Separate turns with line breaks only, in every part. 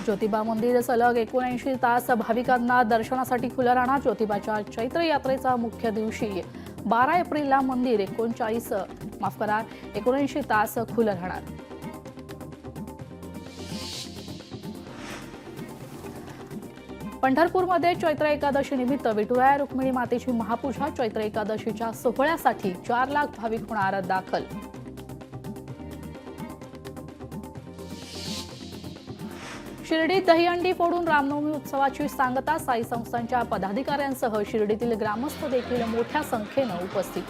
ज्योतिबा मंदिर सलग 79 तास भाविकांना दर्शनासाठी खुलं राहणार। ज्योतिबाच्या चैत्र यात्रेचा मुख्य दिवशी 12 एप्रिलला मंदिर 79 तास खुलं राहणार। पंढरपूरमध्ये चैत्र एकादशी निमित्त विठुराया रुक्मिणी मातेची महापूजा। चैत्र एकादशीच्या सोहळ्यासाठी 4 लाख भाविक होणार दाखल। शिर्डीत दहीहंडी फोडून रामनवमी उत्सवाची सांगता। साई संस्थांच्या पदाधिकाऱ्यांसह शिर्डीतील ग्रामस्थ देखील मोठ्या संख्येने उपस्थित।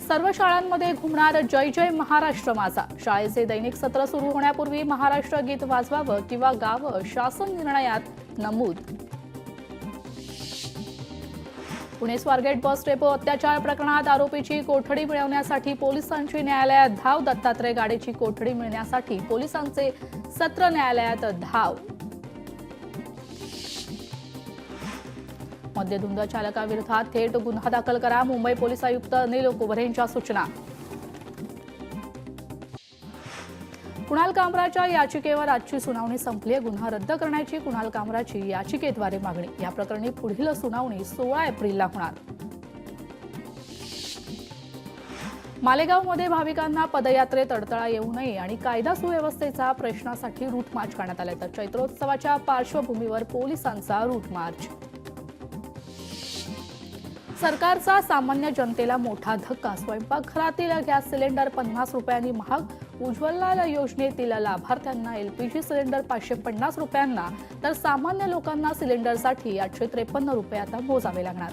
सर्व शाळांमध्ये घुमणार जय जय महाराष्ट्र माझा। शाळेचे दैनिक सत्र सुरू होण्यापूर्वी महाराष्ट्र गीत वाजवावं किंवा गावं, शासन निर्णयात नमूद। पुणे स्वारगेट बस डेपो अत्याचार प्रकरणात आरोपीची कोठडी मिळवण्यासाठी पोलिसांची न्यायालयात धाव। दत्तात्रय गाडेची कोठडी मिळण्यासाठी पोलिसांचे सत्र न्यायालयात धाव। मद्यधुंद चालकाविरोधात थेट गुन्हा दाखल करा, मुंबई पोलीस आयुक्त अनिल कुबरेंच्या सूचना। कुणाल कामराच्या याचिकेवर आजची सुनावणी संपली। गुन्हा रद्द करण्याची कुणाल कामराची याचिकेद्वारे मागणी। या प्रकरणी पुढील सुनावणी 16 एप्रिलला होणार। मालेगावमध्ये भाविकांना पदयात्रेत अडथळा येऊ नये आणि कायदा सुव्यवस्थेचा प्रश्नासाठी रूट मार्च करण्यात आले। तर चैत्रोत्सवाच्या पार्श्वभूमीवर पोलिसांचा रूट मार्च। सरकारचा सामान्य जनतेला मोठा धक्का। स्वयंपाकघरातील गॅस सिलेंडर 50 रुपयांनी महाग। उज्ज्वला योजनेतील लाभार्थ्यांना एलपीजी सिलेंडर 550 रुपयांना, तर सामान्य लोकांना सिलेंडरसाठी 853 रुपये आता मोजावे लागणार।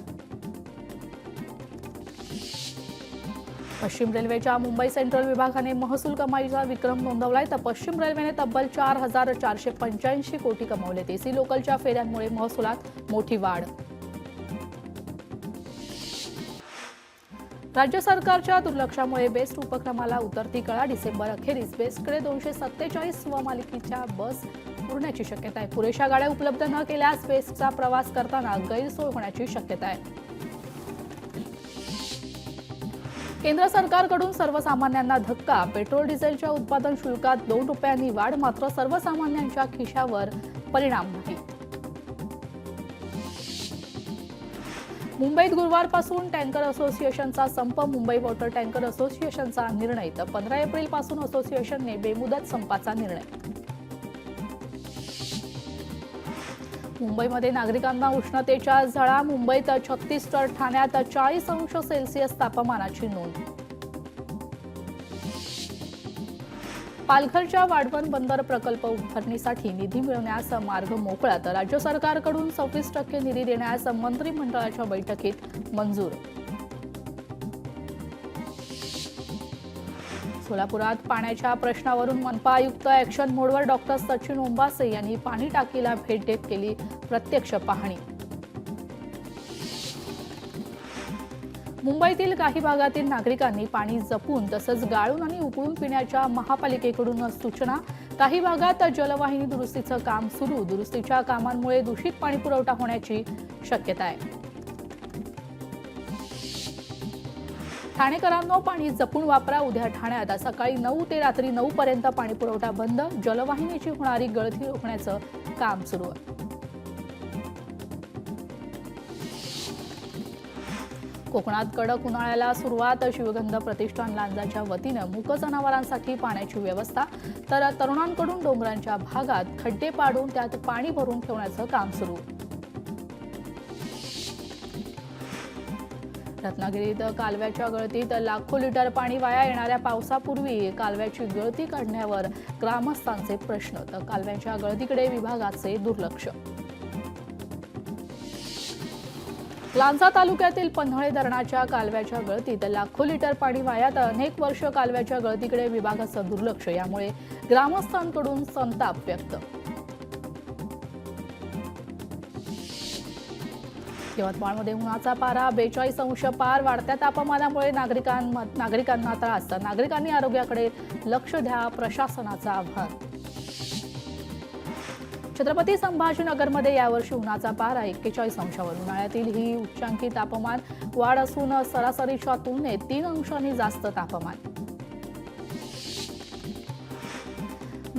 पश्चिम रेल्वेच्या मुंबई सेंट्रल विभागाने महसूल कमाईचा विक्रम नोंदवलाय। तर पश्चिम रेल्वेने तब्बल 4485 कोटी कमावले। एसी लोकलच्या फेऱ्यांमुळे महसुलात मोठी वाढ। राज्य सरकारच्या दुर्लक्षामुळे बेस्ट उपक्रमाला उतरती कळा। डिसेंबर अखेरीस बेस्टकडे 247 स्वमालिकीच्या बस उरण्याची शक्यता आहे। पुरेशा गाड्या उपलब्ध न केल्यास बेस्टचा प्रवास करताना गैरसोय होण्याची शक्यता आहे। केंद्र सरकारकडून सर्वसामान्यांना धक्का। पेट्रोल डिझेलच्या उत्पादन शुल्कात 2 रुपयांनी वाढ, मात्र सर्वसामान्यांच्या खिशावर परिणाम नाही। मुंबईत गुरुवारपासून टँकर असोसिएशनचा संप। मुंबई वॉटर टँकर असोसिएशनचा निर्णय। तर 15 एप्रिलपासून असोसिएशनने बेमुदत संपाचा निर्णय। मुंबईमध्ये नागरिकांना उष्णतेच्या झळा। मुंबईत 36 तर ठाण्यात 40 अंश सेल्सिअस तापमानाची नोंद। पालघरच्या वाढवण बंदर प्रकल्प उभारणीसाठी निधी मिळवण्यास मार्ग मोकळा। तर राज्य सरकारकडून 26% निधी देण्यास मंत्रिमंडळाच्या बैठकीत मंजूर। सोलापुरात पाण्याच्या प्रश्नावरून मनपा आयुक्त ॲक्शन मोडवर। डॉक्टर सचिन ओंबासे यांनी पाणी टाकीला भेट देत केली प्रत्यक्ष पाहणी। मुंबईतील काही भागातील नागरिकांनी पाणी जपून तसंच गाळून आणि उकळून पिण्याच्या महापालिकेकडून सूचना। काही भागात जलवाहिनी दुरुस्तीचं काम सुरू। दुरुस्तीच्या कामांमुळे दूषित पाणी पुरवठा होण्याची शक्यता आहे। ठाणेकरांनो, पाणी जपून वापरा। उद्या ठाण्यात सकाळी 9 ते रात्री 9 पर्यंत पाणी पुरवठा बंद। जलवाहिनीची होणारी गळती रोखण्याचं काम सुरू आहे। कोकणात कडक उन्हाळ्याला सुरुवात। शिवगंध प्रतिष्ठान लांजाच्या वतीनं मूक जनावरांसाठी पाण्याची व्यवस्था। तर तरुणांकडून डोंगरांच्या भागात खड्डे पाडून त्यात पाणी भरून ठेवण्याचं काम सुरू। रत्नागिरीत कालव्याच्या गळतीत लाखो लिटर पाणी वाया। येणाऱ्या पावसापूर्वी कालव्याची गळती काढण्यावर ग्रामस्थांचे प्रश्न। तर कालव्याच्या गळतीकडे विभागाचे दुर्लक्ष। लांजा तालुक्यातील पन्हाळे धरणाच्या कालव्याच्या गळतीत लाखो लिटर पाणी वाया। तर अनेक वर्ष कालव्याच्या गळतीकडे विभागाचं दुर्लक्ष। यामुळे ग्रामस्थांकडून संताप व्यक्त। यवतमाळमध्ये उन्हाचा पारा 42 अंश पार। वाढत्या तापमानामुळे नागरिकांना त्रास। नागरिकांनी आरोग्याकडे लक्ष द्या, प्रशासनाचं आवाहन। छत्रपती संभाजीनगरमध्ये यावर्षी उन्हाचा पारा 41 अंशावर. उन्हाळ्यातील ही उच्चांकी तापमान वाढ असून सरासरीच्या तुलनेत 3 अंशांनी जास्त तापमान.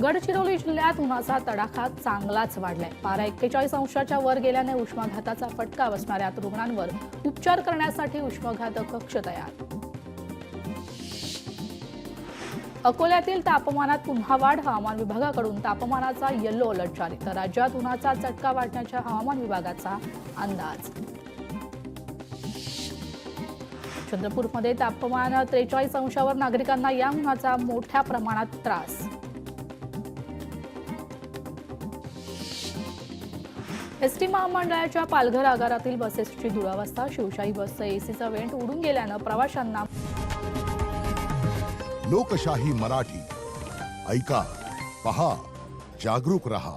गडचिरोली जिल्ह्यात उन्हाचा तडाखा चांगलाच वाढलाय. पारा 41 अंशाच्या वर गेल्याने उष्माघाताचा फटका बसणाऱ्या रुग्णांवर उपचार करण्यासाठी उष्माघात कक्ष तयार. अकोल्यातील तापमानात पुन्हा वाढ. हवामान विभागाकडून तापमानाचा येलो अलर्ट जारी. तर राज्यात उन्हाचा चटका वाढण्याच्या हवामान विभागाचा अंदाज. चंद्रपूरमध्ये तापमान 43 अंशावर. नागरिकांना या उन्हाचा मोठ्या प्रमाणात त्रास. एसटी महामंडळाच्या पालघर आगारातील बसेसची दुरावस्था. शिवशाही बसचं एसीचं वेंट उडून गेल्यानं प्रवाशांना.
लोकशाही मराठी ऐका, पहा, जागरूक रहा.